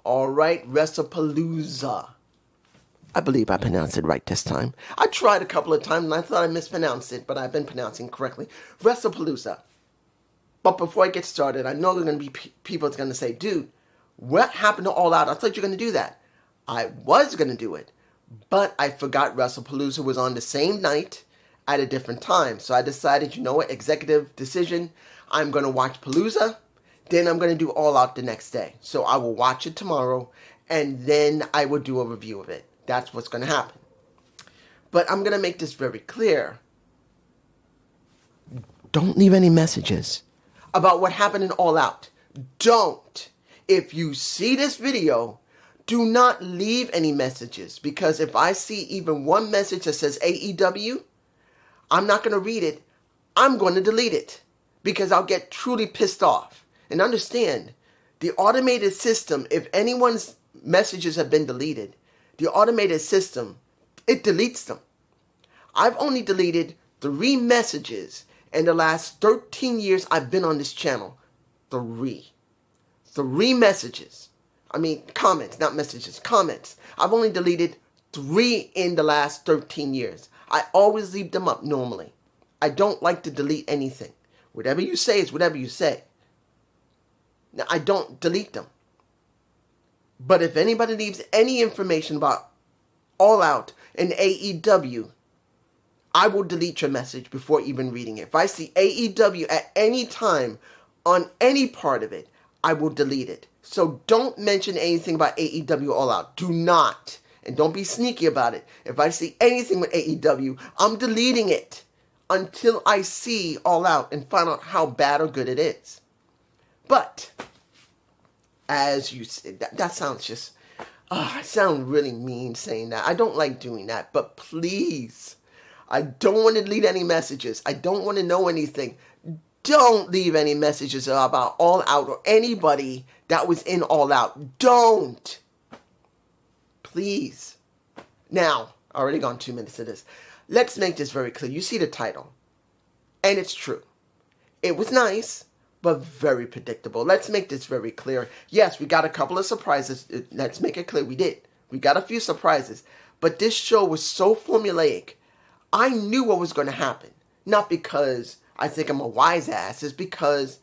All right, Wrestlepalooza. I believe I pronounced it right this time. I tried a couple of times and I thought I mispronounced it, but I've been pronouncing it correctly. Wrestlepalooza. But before I get started, I know there are going to be people that's going to say, dude, what happened to All Out? I thought you were going to do that. I was going to do it, but I forgot Wrestlepalooza was on the same night at a different time. So I decided, you know what, executive decision, I'm going to watch Palooza, then I'm going to do All Out the next day. So I will watch it tomorrow, and then I will do a review of it. That's what's going to happen. But I'm going to make this very clear. Don't leave any messages about what happened in All Out. Don't. If you see this video, do not leave any messages, because if I see even one message that says AEW, I'm not going to read it. I'm going to delete it because I'll get truly pissed off. And understand, the automated system, if anyone's messages have been deleted, the automated system, it deletes them. I've only deleted 3 messages in the last 13 years I've been on this channel. 3 messages. I mean, comments, not messages, comments. I've only deleted 3 in the last 13 years. I always leave them up normally. I don't like to delete anything. Whatever you say is whatever you say. Now, I don't delete them. But if anybody leaves any information about All Out and AEW, I will delete your message before even reading it. If I see AEW at any time on any part of it, I will delete it. So don't mention anything about AEW All Out. Do not. And don't be sneaky about it. If I see anything with AEW, I'm deleting it until I see All Out and find out how bad or good it is. But, as you said, that sounds just, I sound really mean saying that. I don't like doing that. But please, I don't want to delete any messages. I don't want to know anything. Don't leave any messages about All Out or anybody that was in All Out. Don't. Please. Now, I already gone 2 minutes of this. Let's make this very clear. You see the title. And it's true. It was nice, but very predictable. Let's make this very clear. Yes, we got a couple of surprises. Let's make it clear. We did. We got a few surprises. But this show was so formulaic. I knew what was going to happen. Not because I think I'm a wise ass. It's because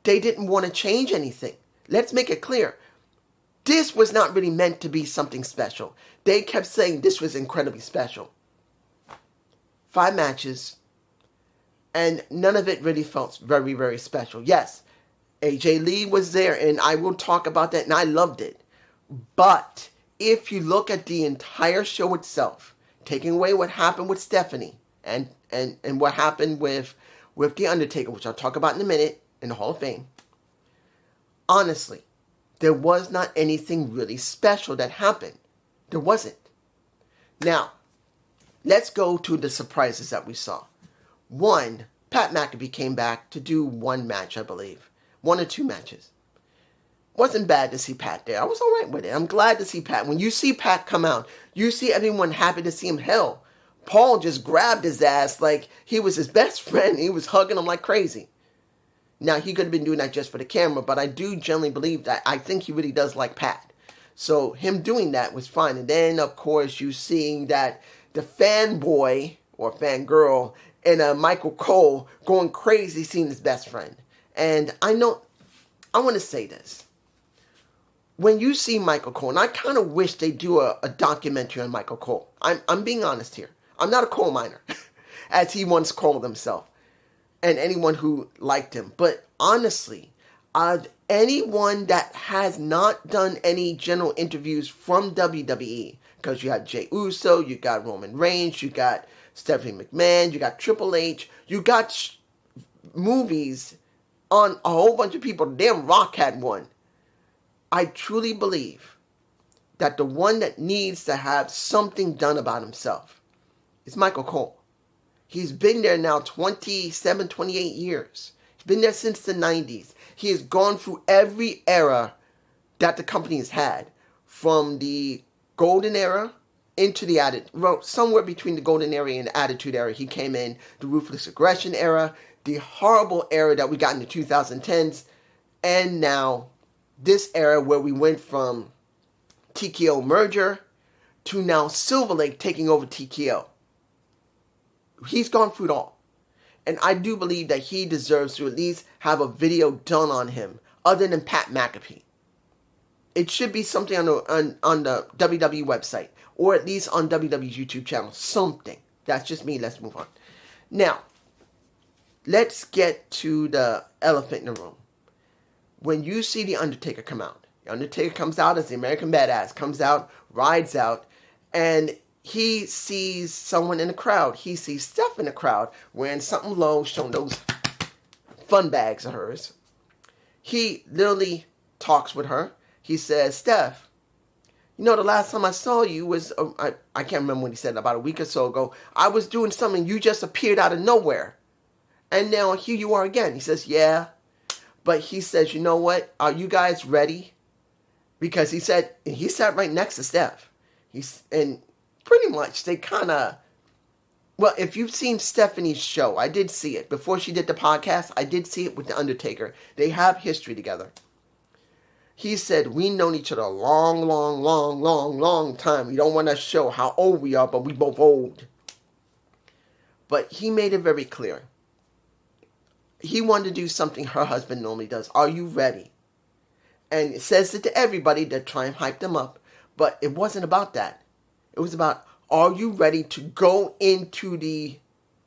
they didn't want to change anything. Let's make it clear. This was not really meant to be something special. They kept saying this was incredibly special. 5 matches, and none of it really felt very, very special. Yes, AJ Lee was there, and I will talk about that, and I loved it. But if you look at the entire show itself, taking away what happened with Stephanie and what happened with The Undertaker, which I'll talk about in a minute, in the Hall of Fame, honestly, there was not anything really special that happened. There wasn't. Now, let's go to the surprises that we saw. 1, Pat McAfee came back to do 1 match, I believe. 1 or 2 matches. Wasn't bad to see Pat there. I was all right with it. I'm glad to see Pat. When you see Pat come out, you see everyone happy to see him. Hell, Paul just grabbed his ass like he was his best friend. He was hugging him like crazy. Now, he could have been doing that just for the camera, but I do generally believe that. I think he really does like Pat. So him doing that was fine. And then, of course, you seeing that the fanboy or fangirl and Michael Cole going crazy seeing his best friend. And I want to say this. When you see Michael Cole, and I kind of wish they do a documentary on Michael Cole. I'm being honest here. I'm not a coal miner, as he once called himself. And anyone who liked him. But honestly, anyone that has not done any general interviews from WWE, because you got Jey Uso, you got Roman Reigns, you got Stephanie McMahon, you got Triple H, you got movies on a whole bunch of people. Damn, Rock had one. I truly believe that the one that needs to have something done about himself is Michael Cole. He's been there now 27, 28 years. He's been there since the 90s. He has gone through every era that the company has had. From the golden era into the somewhere between the golden era and the attitude era. He came in the ruthless aggression era, the horrible era that we got in the 2010s, and now this era where we went from TKO merger to now Silver Lake taking over TKO. He's gone through it all. And I do believe that he deserves to at least have a video done on him, other than Pat McAfee. It should be something on the WWE website, or at least on WWE's YouTube channel. Something. That's just me. Let's move on. Now, let's get to the elephant in the room. When you see The Undertaker come out, The Undertaker comes out as the American Badass, comes out, rides out, and he sees someone in the crowd. He sees Steph in the crowd wearing something low, showing those fun bags of hers. He literally talks with her. He says, Steph, you know, the last time I saw you was, I can't remember when he said, about a week or so ago. I was doing something. You just appeared out of nowhere. And now here you are again. He says, yeah. But he says, you know what? Are you guys ready? Because he said, he sat right next to Steph. And pretty much they kind of, well, if you've seen Stephanie's show, I did see it. Before she did the podcast, I did see it with The Undertaker. They have history together. He said, we've known each other a long, long, long, long, long time. We don't want to show how old we are, but we both old. But he made it very clear. He wanted to do something her husband normally does. Are you ready? And it says it to everybody to try and hype them up. But it wasn't about that. It was about, are you ready to go into the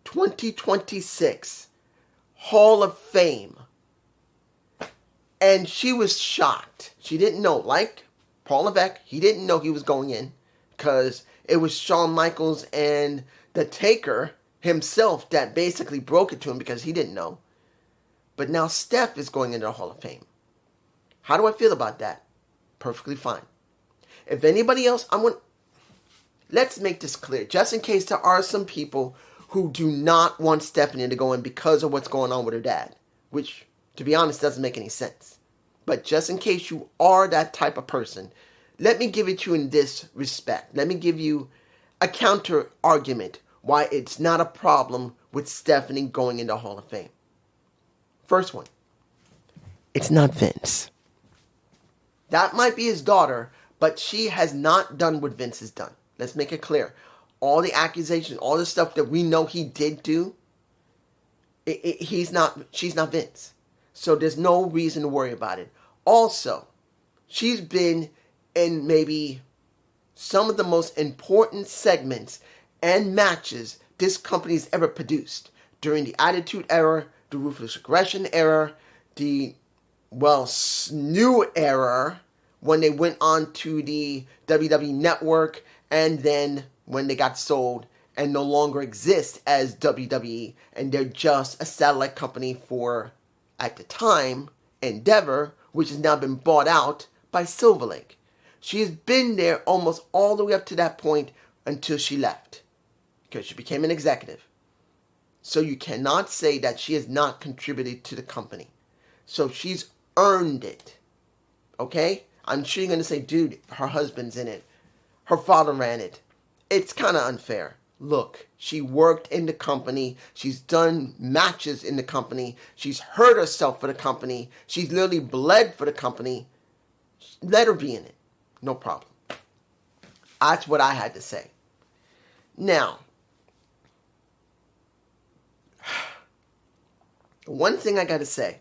2026 Hall of Fame? And she was shocked. She didn't know. Like Paul Levesque, he didn't know he was going in. Because it was Shawn Michaels and the Taker himself that basically broke it to him because he didn't know. But now Steph is going into the Hall of Fame. How do I feel about that? Perfectly fine. If anybody else, let's make this clear. Just in case there are some people who do not want Stephanie to go in because of what's going on with her dad. Which, to be honest, doesn't make any sense. But just in case you are that type of person, let me give it to you in this respect. Let me give you a counter argument why it's not a problem with Stephanie going into the Hall of Fame. First one, it's not Vince. That might be his daughter, but she has not done what Vince has done. Let's make it clear. All the accusations, all the stuff that we know he did do, she's not Vince. So there's no reason to worry about it. Also, she's been in maybe some of the most important segments and matches this company's ever produced. During the Attitude Era, the Ruthless Aggression Era, the, new era, when they went on to the WWE Network, and then when they got sold and no longer exist as WWE, and they're just a satellite company for, at the time, Endeavor, which has now been bought out by Silver Lake. She has been there almost all the way up to that point until she left, because she became an executive. So you cannot say that she has not contributed to the company. So she's earned it. Okay? I'm sure you're going to say, dude, her husband's in it. Her father ran it. It's kind of unfair. Look, she worked in the company. She's done matches in the company. She's hurt herself for the company. She's literally bled for the company. Let her be in it. No problem. That's what I had to say. Now, one thing I got to say,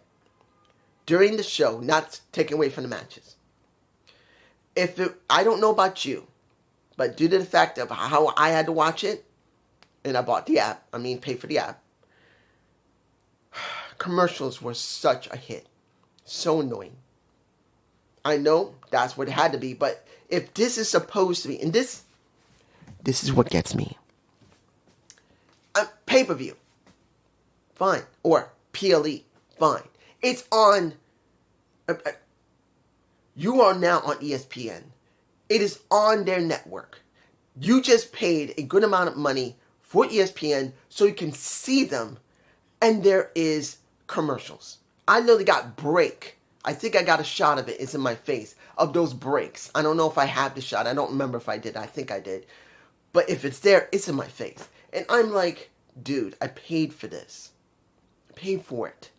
during the show, not taking away from the matches, I don't know about you, but due to the fact of how I had to watch it, and I bought the app, paid for the app, commercials were such a hit. So annoying. I know that's what it had to be, but if this is supposed to be, and this is what gets me. Pay-per-view, fine. Or PLE, fine. It's on, you are now on ESPN. It is on their network. You just paid a good amount of money for ESPN so you can see them, and there is commercials. I literally got break. I think I got a shot of it. It's in my face, of those breaks. I don't know if I have the shot. I don't remember if I did. I think I did. But if it's there, it's in my face. And I'm like, dude, I paid for this. I paid for it.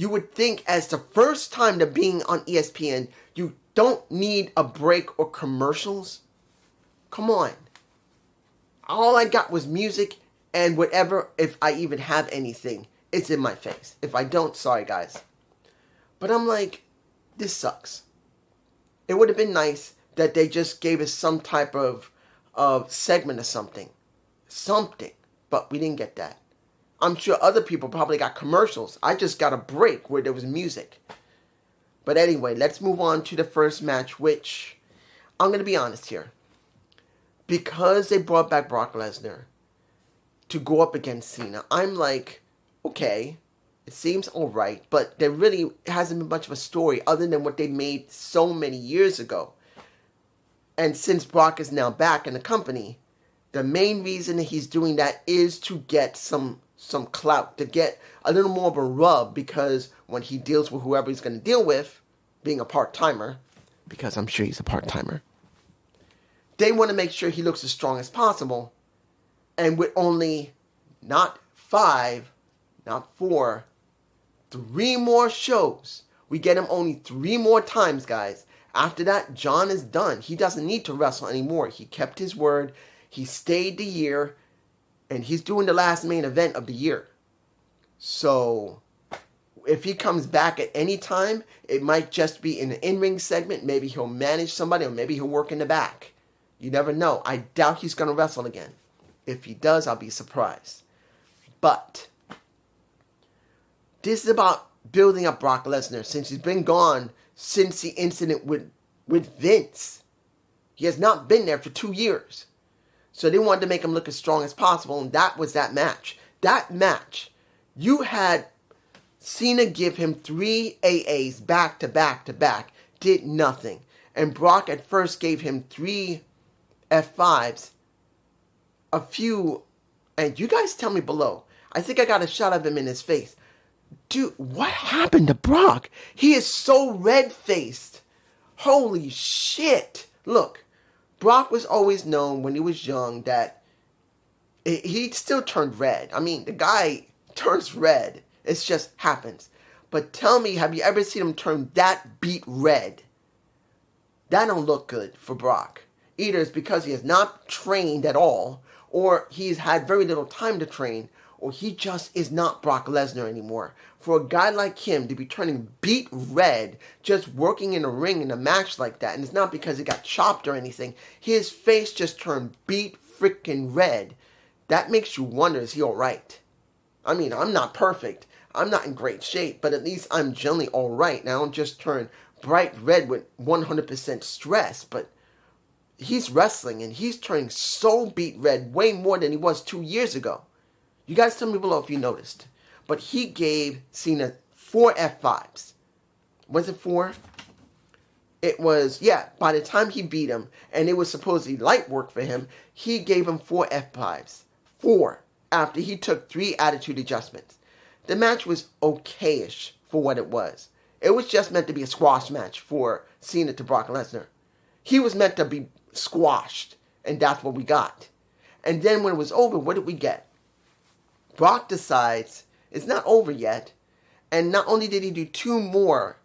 You would think as the first time to being on ESPN, you don't need a break or commercials. Come on. All I got was music and whatever, if I even have anything, it's in my face. If I don't, sorry guys. But I'm like, this sucks. It would have been nice that they just gave us some type of segment or something. Something. But we didn't get that. I'm sure other people probably got commercials. I just got a break where there was music. But anyway, let's move on to the first match, which I'm going to be honest here. Because they brought back Brock Lesnar to go up against Cena, I'm like, okay, it seems alright, but there really hasn't been much of a story other than what they made so many years ago. And since Brock is now back in the company, the main reason that he's doing that is to get some clout, to get a little more of a rub, because when he deals with whoever he's going to deal with, being a part-timer, because I'm sure he's a part-timer, they want to make sure he looks as strong as possible. And with only not 5, not 4, 3 more shows. We get him only 3 more times, guys. After that, John is done. He doesn't need to wrestle anymore. He kept his word. He stayed the year. And he's doing the last main event of the year. So, if he comes back at any time, it might just be in an in-ring segment. Maybe he'll manage somebody, or maybe he'll work in the back. You never know. I doubt he's going to wrestle again. If he does, I'll be surprised. But this is about building up Brock Lesnar, since he's been gone since the incident with Vince. He has not been there for 2 years. So they wanted to make him look as strong as possible, and that was that match. That match, you had Cena give him 3 AAs back to back to back, did nothing. And Brock at first gave him 3 F5s, a few, and you guys tell me below. I think I got a shot of him in his face. Dude, what happened to Brock? He is so red-faced. Holy shit. Look, Brock was always known when he was young that he still turned red. I mean, the guy turns red. It just happens. But tell me, have you ever seen him turn that beet red? That don't look good for Brock. Either it's because he has not trained at all, or he's had very little time to train, or he just is not Brock Lesnar anymore. For a guy like him to be turning beet red, just working in a ring in a match like that, and it's not because he got chopped or anything, his face just turned beet freaking red. That makes you wonder, is he alright? I mean, I'm not perfect. I'm not in great shape, but at least I'm generally alright. Now I don't just turn bright red with 100% stress, but he's wrestling and he's turning so beet red, way more than he was 2 years ago. You guys tell me below if you noticed. But he gave Cena 4 F5s. Was it 4? It was, yeah, by the time he beat him, and it was supposedly light work for him, he gave him 4 F5s. 4, after he took 3 attitude adjustments. The match was okayish for what it was. It was just meant to be a squash match for Cena to Brock Lesnar. He was meant to be squashed, and that's what we got. And then when it was over, what did we get? Brock decides it's not over yet, and not only did he do 2 more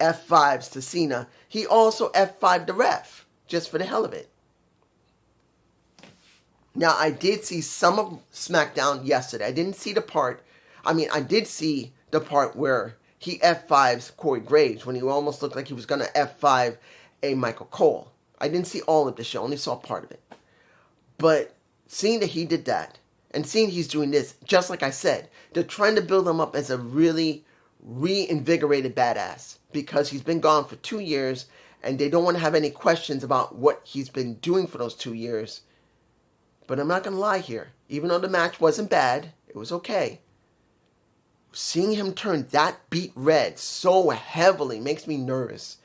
F5s to Cena, he also F5'd the ref, just for the hell of it. Now, I did see some of SmackDown yesterday. I didn't see the part, I did see the part where he F5s Corey Graves, when he almost looked like he was going to F5 a Michael Cole. I didn't see all of the show, only saw part of it. But seeing that he did that, and seeing he's doing this, just like I said, they're trying to build him up as a really reinvigorated badass, because he's been gone for 2 years, and they don't want to have any questions about what he's been doing for those 2 years. But I'm not going to lie here. Even though the match wasn't bad, it was okay. Seeing him turn that beet red so heavily makes me nervous.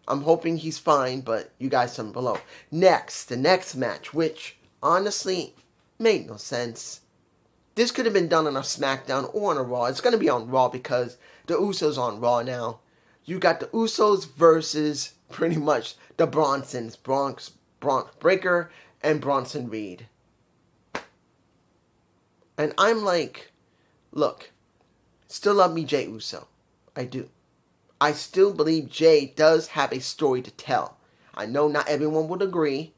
I'm hoping he's fine, but you guys tell me below. Next, the next match, which honestly made no sense. This could have been done on a SmackDown or on a Raw. It's going to be on Raw because the Usos on Raw now. You got the Usos versus pretty much the Bronsons, Bronx Breaker and Bronson Reed. And I'm like, look, Still love me Jey Uso. I do. I still believe Jey does have a story to tell. I know not everyone would agree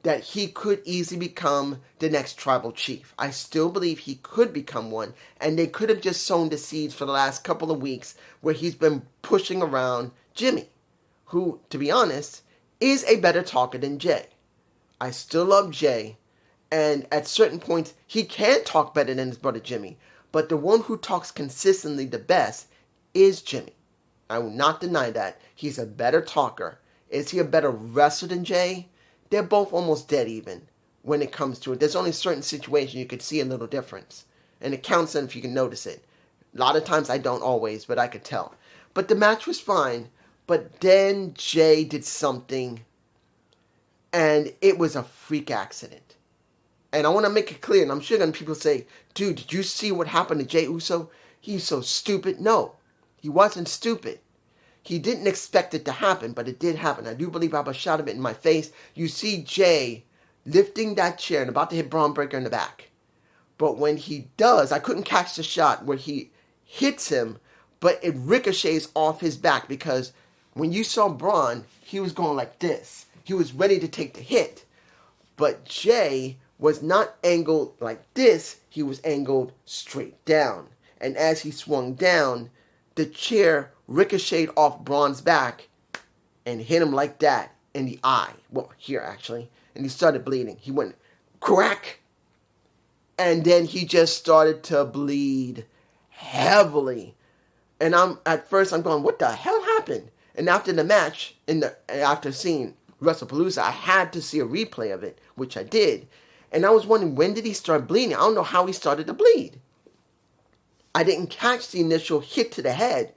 that he could easily become the next tribal chief. I still believe he could become one, and they could have just sown the seeds for the last couple of weeks where he's been pushing around Jimmy, who, to be honest, is a better talker than Jey. I still love Jey, and at certain points, he can talk better than his brother Jimmy, but the one who talks consistently the best is Jimmy. I will not deny that. He's a better talker. Is he a better wrestler than Jey? They're both almost dead even when it comes to it. There's only certain situations you could see a little difference. And it counts then if you can notice it. A lot of times I don't always, but I could tell. But the match was fine. But then Jey did something, and it was a freak accident. And I want to make it clear, and I'm sure people say, dude, did you see what happened to Jey Uso? He's so stupid. No, he wasn't stupid. He didn't expect it to happen, but it did happen. I do believe I have a shot of it in my face. You see Jey lifting that chair and about to hit Braun Breaker in the back. But when he does, I couldn't catch the shot where he hits him, but it ricochets off his back because when you saw Braun, he was going like this. He was ready to take the hit. But Jey was not angled like this. He was angled straight down. And as he swung down, the chair ricocheted off Braun's back and hit him like that in the eye. Well, here actually. And he started bleeding. He went crack. And then he just started to bleed heavily. And at first I'm going, what the hell happened? And after the match, after seeing Wrestlepalooza, I had to see a replay of it, which I did. And I was wondering, when did he start bleeding? I don't know how he started to bleed. I didn't catch the initial hit to the head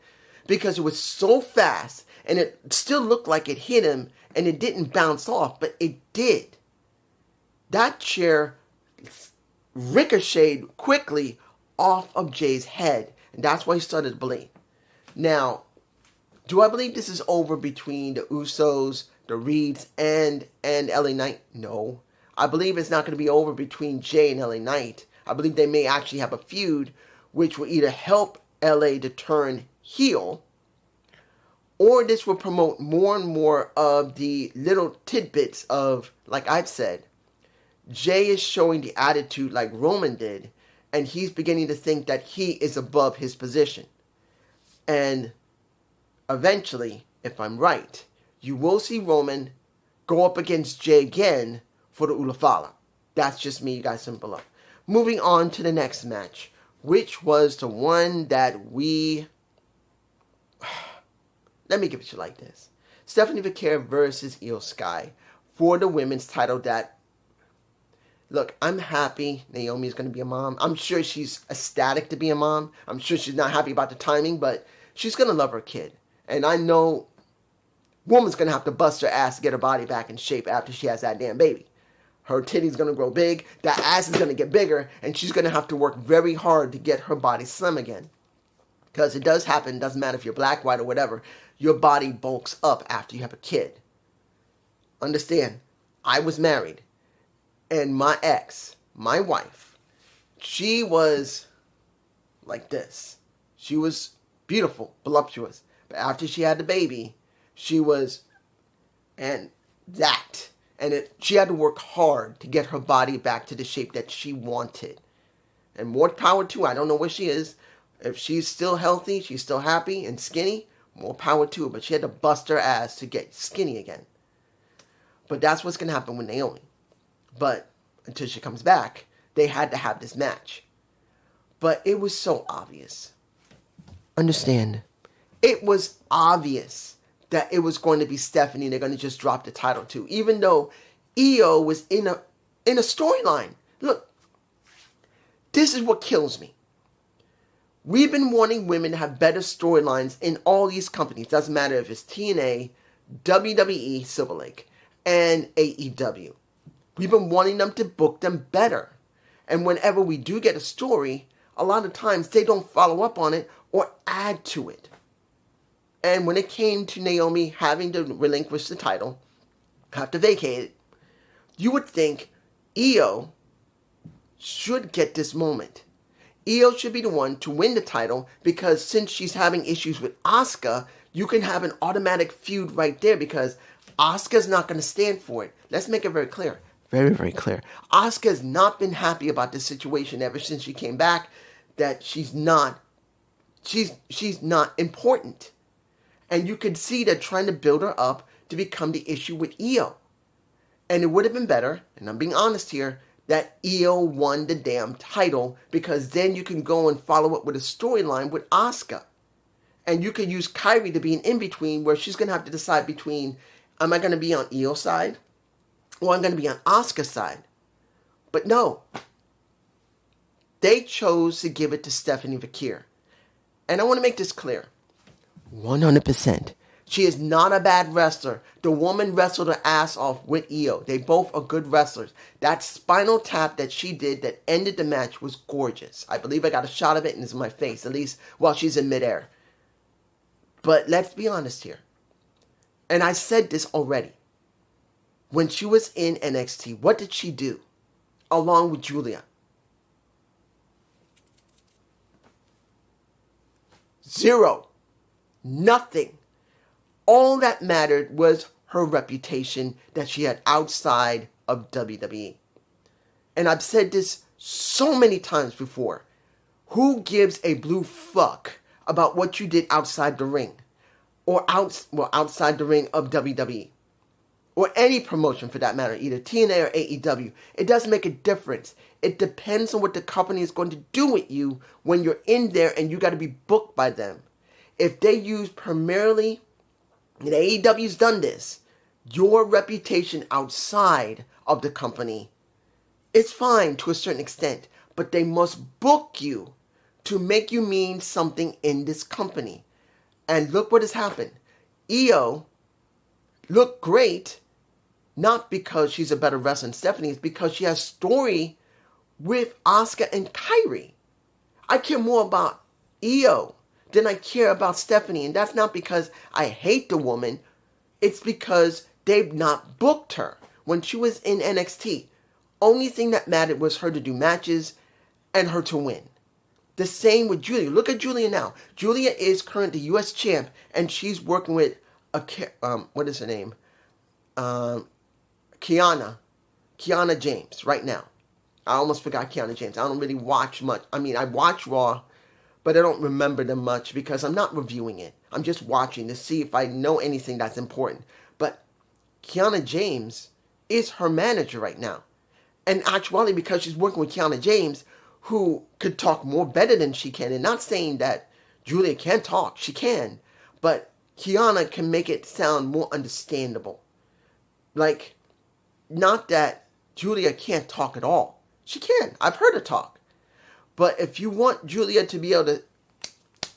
because it was so fast and it still looked like it hit him and it didn't bounce off, but it did. That chair ricocheted quickly off of Jey's head, and that's why he started to bleed. Now, do I believe this is over between the Usos, the Reeds, and LA Knight? No. I believe it's not going to be over between Jey and LA Knight. I believe they may actually have a feud which will either help LA to turn heel, or this will promote more and more of the little tidbits of, like I've said, Jey is showing the attitude like Roman did, and he's beginning to think that he is above his position. And eventually, if I'm right, you will see Roman go up against Jey again for the Ulafala. That's just me, you guys, simple below. Moving on to the next match, which was the one that we... Let me give it to you like this. Stephanie Vaquer versus Io Sky for the women's title that... Look, I'm happy Naomi is going to be a mom. I'm sure she's ecstatic to be a mom. I'm sure she's not happy about the timing, but she's going to love her kid. And I know woman's going to have to bust her ass to get her body back in shape after she has that damn baby. Her titty's going to grow big, that ass is going to get bigger, and she's going to have to work very hard to get her body slim again. Because it does happen, it doesn't matter if you're black, white, or whatever, your body bulks up after you have a kid. Understand, I was married, and my ex, my wife, she was like this. She was beautiful, voluptuous. But after she had the baby, she was, and that. And she had to work hard to get her body back to the shape that she wanted. And more power to her. I don't know where she is. If she's still healthy, she's still happy and skinny, more power to her. But she had to bust her ass to get skinny again. But that's what's going to happen with Naomi. But until she comes back, they had to have this match. But it was so obvious. Understand, it was obvious that it was going to be Stephanie they're going to just drop the title to, even though Io was in a storyline. Look, this is what kills me. We've been wanting women to have better storylines in all these companies. Doesn't matter if it's TNA, WWE, Silver Lake, and AEW. We've been wanting them to book them better. And whenever we do get a story, a lot of times they don't follow up on it or add to it. And when it came to Naomi having to relinquish the title, have to vacate it, you would think Io should get this moment. Io should be the one to win the title because since she's having issues with Asuka, you can have an automatic feud right there because Asuka's not going to stand for it. Let's make it very clear. Very, very clear. Asuka's not been happy about this situation ever since she came back, that she's not important. And you could see that trying to build her up to become the issue with Io. And it would have been better, and I'm being honest here, that Io won the damn title because then you can go and follow it with a storyline with Asuka. And you could use Kairi to be an in-between where she's going to have to decide between, am I going to be on Io's side or I'm going to be on Asuka's side? But no. They chose to give it to Stephanie Vakir. And I want to make this clear. 100%. She is not a bad wrestler. The woman wrestled her ass off with Io. They both are good wrestlers. That spinal tap that she did that ended the match was gorgeous. I believe I got a shot of it and it's in my face, at least while she's in midair. But let's be honest here. And I said this already. When she was in NXT, what did she do? Along with Julia. Zero. Nothing. All that mattered was her reputation that she had outside of WWE. And I've said this so many times before. Who gives a blue fuck about what you did outside the ring? Or outside the ring of WWE? Or any promotion for that matter, either TNA or AEW. It doesn't make a difference. It depends on what the company is going to do with you when you're in there and you got to be booked by them. If they use primarily, and AEW's done this, your reputation outside of the company, it's fine to a certain extent, but they must book you to make you mean something in this company. And look what has happened. Io looked great, not because she's a better wrestler than Stephanie, it's because she has story with Asuka and Kairi. I care more about Io than I care about Stephanie, and that's not because I hate the woman. It's because they've not booked her. When she was in NXT, only thing that mattered was her to do matches and her to win. The same with Julia. Look at Julia now. Julia is currently U.S. champ, and she's working with what is her name? Kiana James right now. I almost forgot Kiana James. I don't really watch much. I mean, I watch Raw, but I don't remember them much because I'm not reviewing it. I'm just watching to see if I know anything that's important. But Kiana James is her manager right now. And actually, because she's working with Kiana James, who could talk more better than she can, and not saying that Julia can't talk. She can. But Kiana can make it sound more understandable. Like, not that Julia can't talk at all. She can. I've heard her talk. But if you want Julia to be able to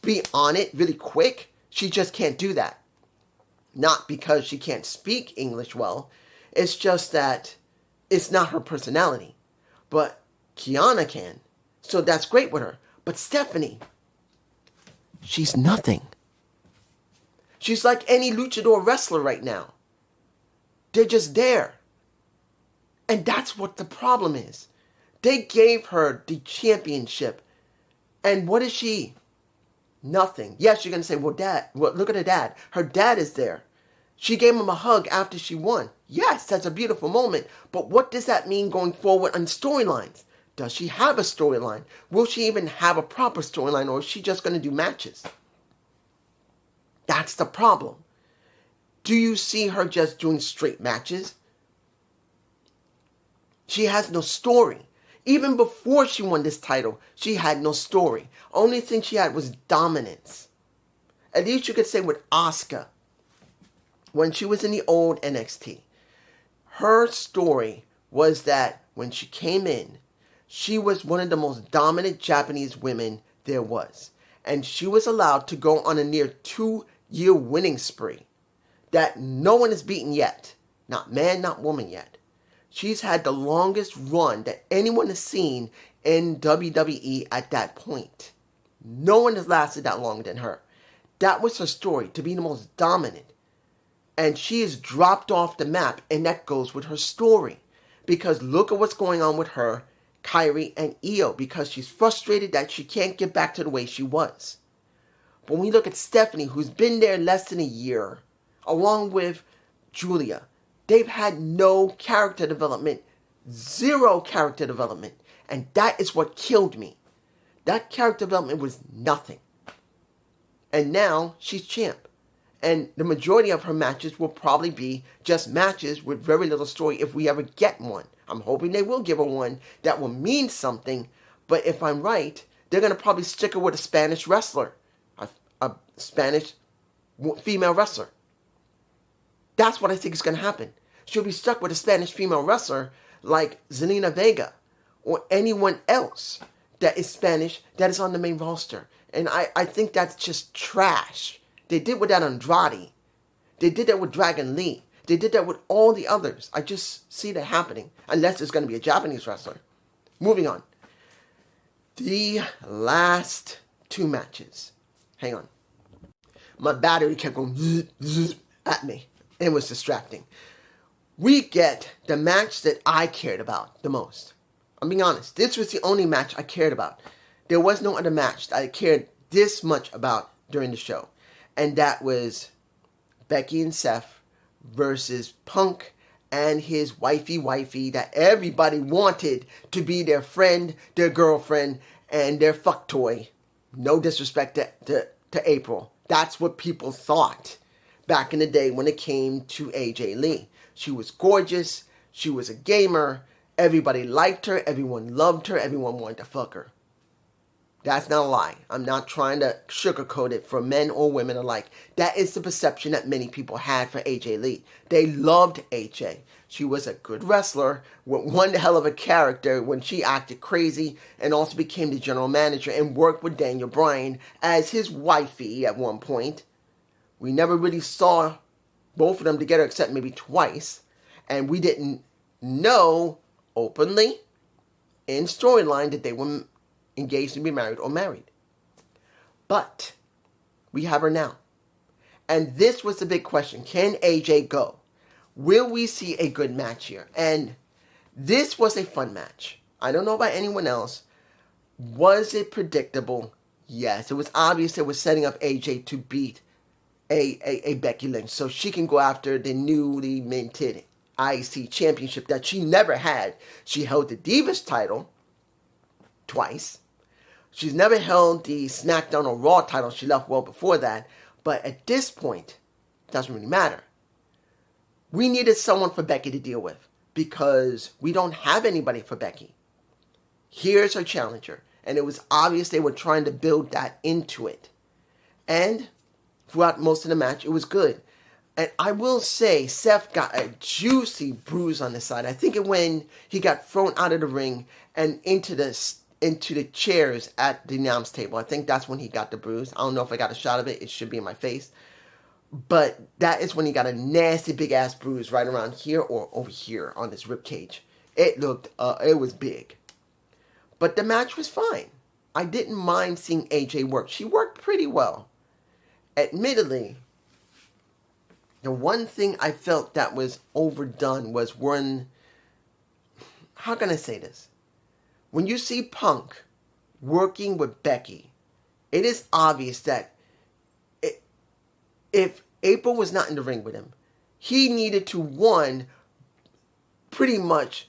be on it really quick, she just can't do that. Not because she can't speak English well. It's just that it's not her personality. But Kiana can. So that's great with her. But Stephanie, she's nothing. She's like any luchador wrestler right now. They're just there. And that's what the problem is. They gave her the championship. And what is she? Nothing. Yes, you're going to say, well, look at her dad. Her dad is there. She gave him a hug after she won. Yes, that's a beautiful moment. But what does that mean going forward on storylines? Does she have a storyline? Will she even have a proper storyline, or is she just going to do matches? That's the problem. Do you see her just doing straight matches? She has no story. Even before she won this title, she had no story. Only thing she had was dominance. At least you could say with Asuka, when she was in the old NXT, her story was that when she came in, she was one of the most dominant Japanese women there was. And she was allowed to go on a near 2-year winning spree that no one has beaten yet. Not man, not woman yet. She's had the longest run that anyone has seen in WWE at that point. No one has lasted that long than her. That was her story, to be the most dominant. And she is dropped off the map, and that goes with her story. Because look at what's going on with her Kyrie and Io because she's frustrated that she can't get back to the way she was. But when we look at Stephanie, who's been there less than a year, along with Julia, they've had no character development, zero character development. And that is what killed me. That character development was nothing. And now she's champ. And the majority of her matches will probably be just matches with very little story if we ever get one. I'm hoping they will give her one that will mean something. But if I'm right, they're going to probably stick her with a Spanish wrestler. A Spanish female wrestler. That's what I think is going to happen. She'll be stuck with a Spanish female wrestler like Zelina Vega or anyone else that is Spanish that is on the main roster. And I think that's just trash. They did with that Andrade. They did that with Dragon Lee. They did that with all the others. I just see that happening. Unless it's going to be a Japanese wrestler. Moving on. The last two matches. Hang on. My battery kept going zzz, zzz at me. It was distracting. We get the match that I cared about the most. I'm being honest. This was the only match I cared about. There was no other match that I cared this much about during the show. And that was Becky and Seth versus Punk and his wifey that everybody wanted to be their friend, their girlfriend, and their fuck toy. No disrespect to April. That's what people thought back in the day when it came to AJ Lee. She was gorgeous. She was a gamer. Everybody liked her. Everyone loved her. Everyone wanted to fuck her. That's not a lie. I'm not trying to sugarcoat it for men or women alike. That is the perception that many people had for AJ Lee. They loved AJ. She was a good wrestler with one hell of a character when she acted crazy and also became the general manager and worked with Daniel Bryan as his wifey at one point. We never really saw both of them together except maybe twice. And we didn't know openly in storyline that they were engaged to be married or married. But we have her now. And this was the big question. Can AJ go? Will we see a good match here? And this was a fun match. I don't know about anyone else. Was it predictable? Yes. It was obvious it was setting up AJ to beat a Becky Lynch so she can go after the newly minted IC championship that she never had. She held the Divas title twice. She's never held the SmackDown or Raw title. She left well before that. But at this point, it doesn't really matter. We needed someone for Becky to deal with because we don't have anybody for Becky. Here's her challenger. And it was obvious they were trying to build that into it. And throughout most of the match, it was good. And I will say, Seth got a juicy bruise on the side. I think it when he got thrown out of the ring and into the chairs at the announce table. I think that's when he got the bruise. I don't know if I got a shot of it. It should be in my face. But that is when he got a nasty big ass bruise right around here or over here on his rib cage. It was big. But the match was fine. I didn't mind seeing AJ work. She worked pretty well. Admittedly, the one thing I felt that was overdone was when, how can I say this? When you see Punk working with Becky, it is obvious that if April was not in the ring with him, he needed to, one, pretty much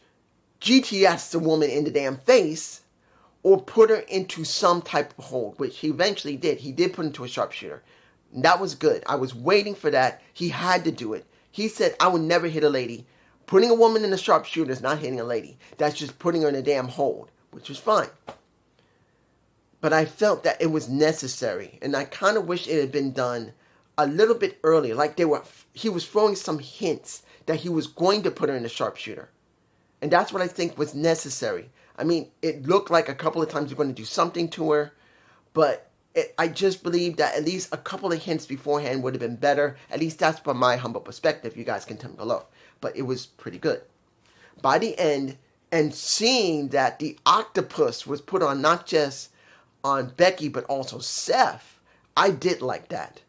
GTS the woman in the damn face or put her into some type of hold, which he eventually did. He did put her into a sharpshooter. That was good. I was waiting for that. He had to do it. He said, I would never hit a lady. Putting a woman in a sharpshooter is not hitting a lady. That's just putting her in a damn hold, which was fine. But I felt that it was necessary, and I kind of wish it had been done a little bit earlier. Like he was throwing some hints that he was going to put her in a sharpshooter. And that's what I think was necessary. I mean, it looked like a couple of times you're going to do something to her, but I just believe that at least a couple of hints beforehand would have been better. At least that's from my humble perspective. You guys can tell me below. But it was pretty good. By the end, and seeing that the octopus was put on not just on Becky, but also Seth, I did like that.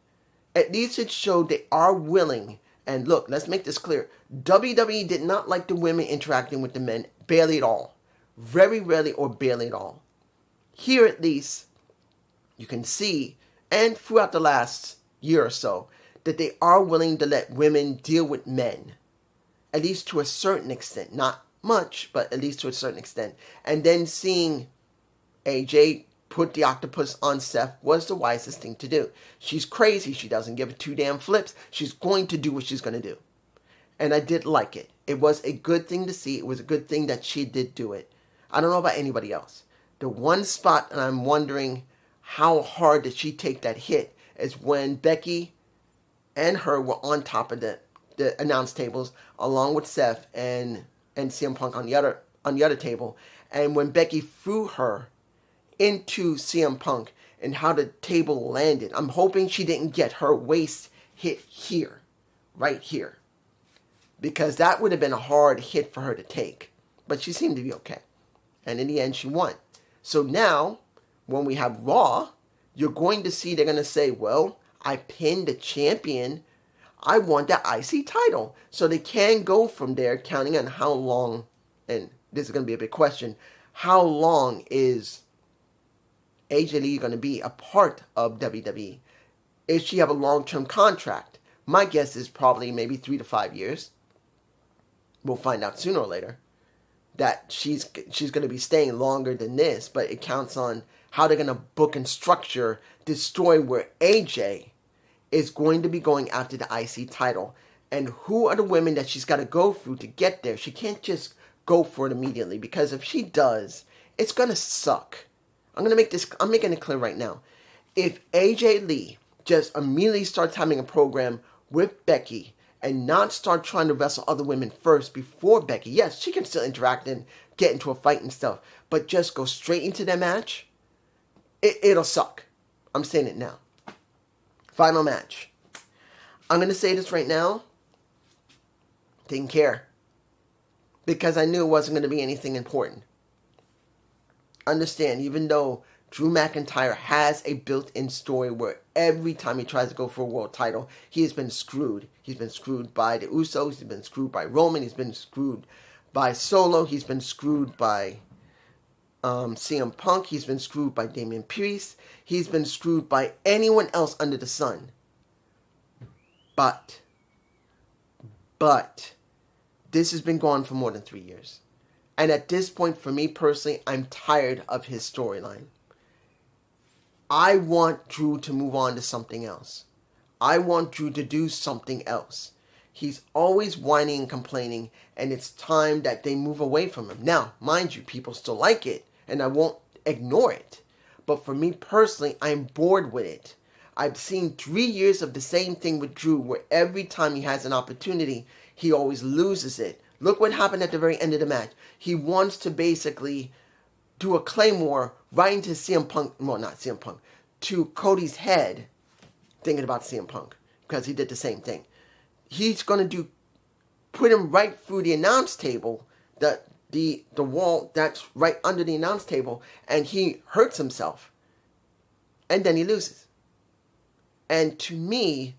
At least it showed they are willing. And look, let's make this clear. WWE did not like the women interacting with the men, barely at all. Very rarely or barely at all. Here at least, you can see, and throughout the last year or so, that they are willing to let women deal with men. At least to a certain extent. Not much, but at least to a certain extent. And then seeing AJ put the octopus on Seth was the wisest thing to do. She's crazy. She doesn't give a two damn flips. She's going to do what she's going to do. And I did like it. It was a good thing to see. It was a good thing that she did do it. I don't know about anybody else. The one spot, and I'm wondering how hard did she take that hit, is when Becky and her were on top of the announce tables, along with Seth and CM Punk on the other table. And when Becky threw her into CM Punk and how the table landed, I'm hoping she didn't get her waist hit here, right here, because that would have been a hard hit for her to take. But she seemed to be okay. And in the end, she won. So now, when we have Raw, you're going to see they're going to say, well, I pinned the champion. I want the IC title. So they can go from there, counting on how long, and this is going to be a big question, how long is AJ Lee going to be a part of WWE? If she have a long-term contract, my guess is probably maybe 3 to 5 years. We'll find out sooner or later that she's going to be staying longer than this, but it counts on how they're going to book and structure this story where AJ is going to be going after the IC title. And who are the women that she's got to go through to get there? She can't just go for it immediately, because if she does, it's going to suck. I'm making it clear right now. If AJ Lee just immediately starts having a program with Becky and not start trying to wrestle other women first before Becky, yes, she can still interact and get into a fight and stuff, but just go straight into that match, it'll suck. I'm saying it now. Final match. I'm going to say this right now. Didn't care. Because I knew it wasn't going to be anything important. Understand, even though Drew McIntyre has a built-in story where every time he tries to go for a world title, he has been screwed. He's been screwed by the Usos. He's been screwed by Roman. He's been screwed by Solo. He's been screwed by CM Punk. He's been screwed by Damian Priest. He's been screwed by anyone else under the sun. But, this has been going on for more than 3 years. And at this point, for me personally, I'm tired of his storyline. I want Drew to move on to something else. I want Drew to do something else. He's always whining and complaining, and it's time that they move away from him. Now, mind you, people still like it, and I won't ignore it. But for me personally, I'm bored with it. I've seen 3 years of the same thing with Drew, where every time he has an opportunity, he always loses it. Look what happened at the very end of the match. He wants to basically do a Claymore right into CM Punk, well, not CM Punk, to Cody's head, thinking about CM Punk, because he did the same thing. He's going to put him right through the announce table, the wall that's right under the announce table, and he hurts himself. And then he loses. And to me,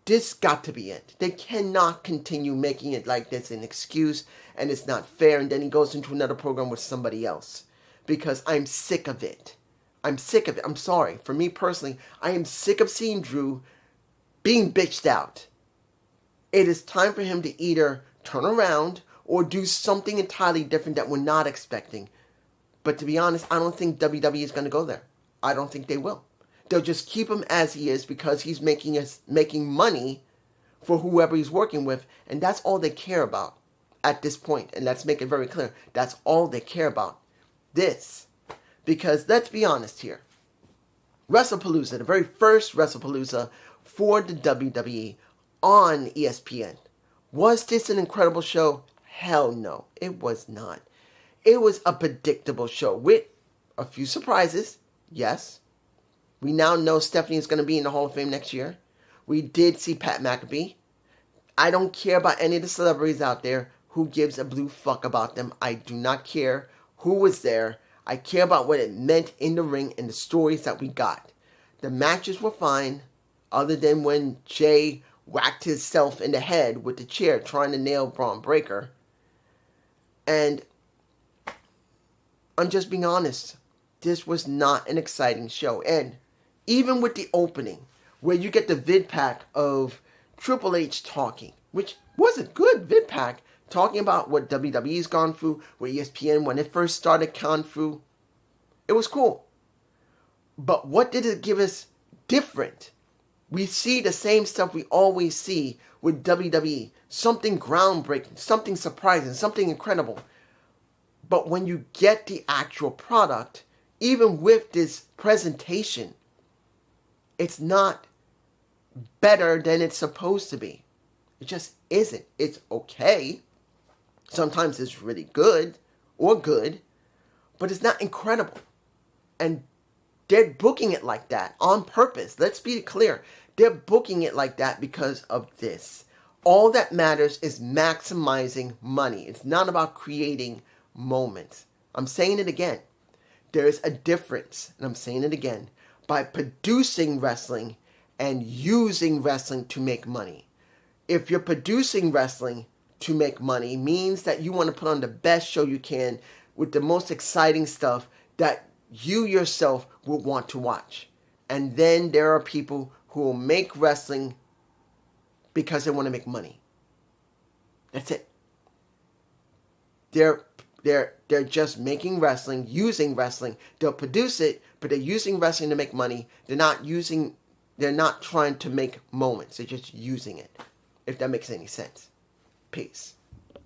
this got to be it. They cannot continue making it like this an excuse, and it's not fair, and then he goes into another program with somebody else. Because I'm sick of it. I'm sick of it. I'm sorry. For me personally, I am sick of seeing Drew being bitched out. It is time for him to either turn around or do something entirely different that we're not expecting. But to be honest, I don't think WWE is going to go there. I don't think they will. They'll just keep him as he is because he's making money for whoever he's working with, and that's all they care about at this point. And let's make it very clear. That's all they care about. This. Because let's be honest here. Wrestlepalooza, the very first Wrestlepalooza for the WWE on ESPN. Was this an incredible show? Hell no, it was not. It was a predictable show with a few surprises, yes. We now know Stephanie is going to be in the Hall of Fame next year. We did see Pat McAfee. I don't care about any of the celebrities out there. Who gives a blue fuck about them? I do not care who was there. I care about what it meant in the ring and the stories that we got. The matches were fine, other than when Jay whacked himself in the head with the chair trying to nail Braun Breaker. And I'm just being honest. This was not an exciting show. And even with the opening, where you get the vid pack of Triple H talking, which was a good vid pack, talking about what WWE's gone through, what ESPN, when it first started, gone through. It was cool. But what did it give us different? We see the same stuff we always see with WWE. Something groundbreaking, something surprising, something incredible. But when you get the actual product, even with this presentation, it's not better than it's supposed to be. It just isn't. It's okay. Sometimes it's really good or good, but it's not incredible. And they're booking it like that on purpose. Let's be clear. They're booking it like that because of this. All that matters is maximizing money. It's not about creating moments. I'm saying it again. There is a difference, and I'm saying it again, by producing wrestling and using wrestling to make money. If you're producing wrestling to make money, means that you want to put on the best show you can with the most exciting stuff that you yourself will want to watch. And then there are people who will make wrestling because they want to make money. That's it. They're just making wrestling, using wrestling. They'll produce it, but they're using wrestling to make money. They're not trying to make moments. They're just using it. If that makes any sense. Peace.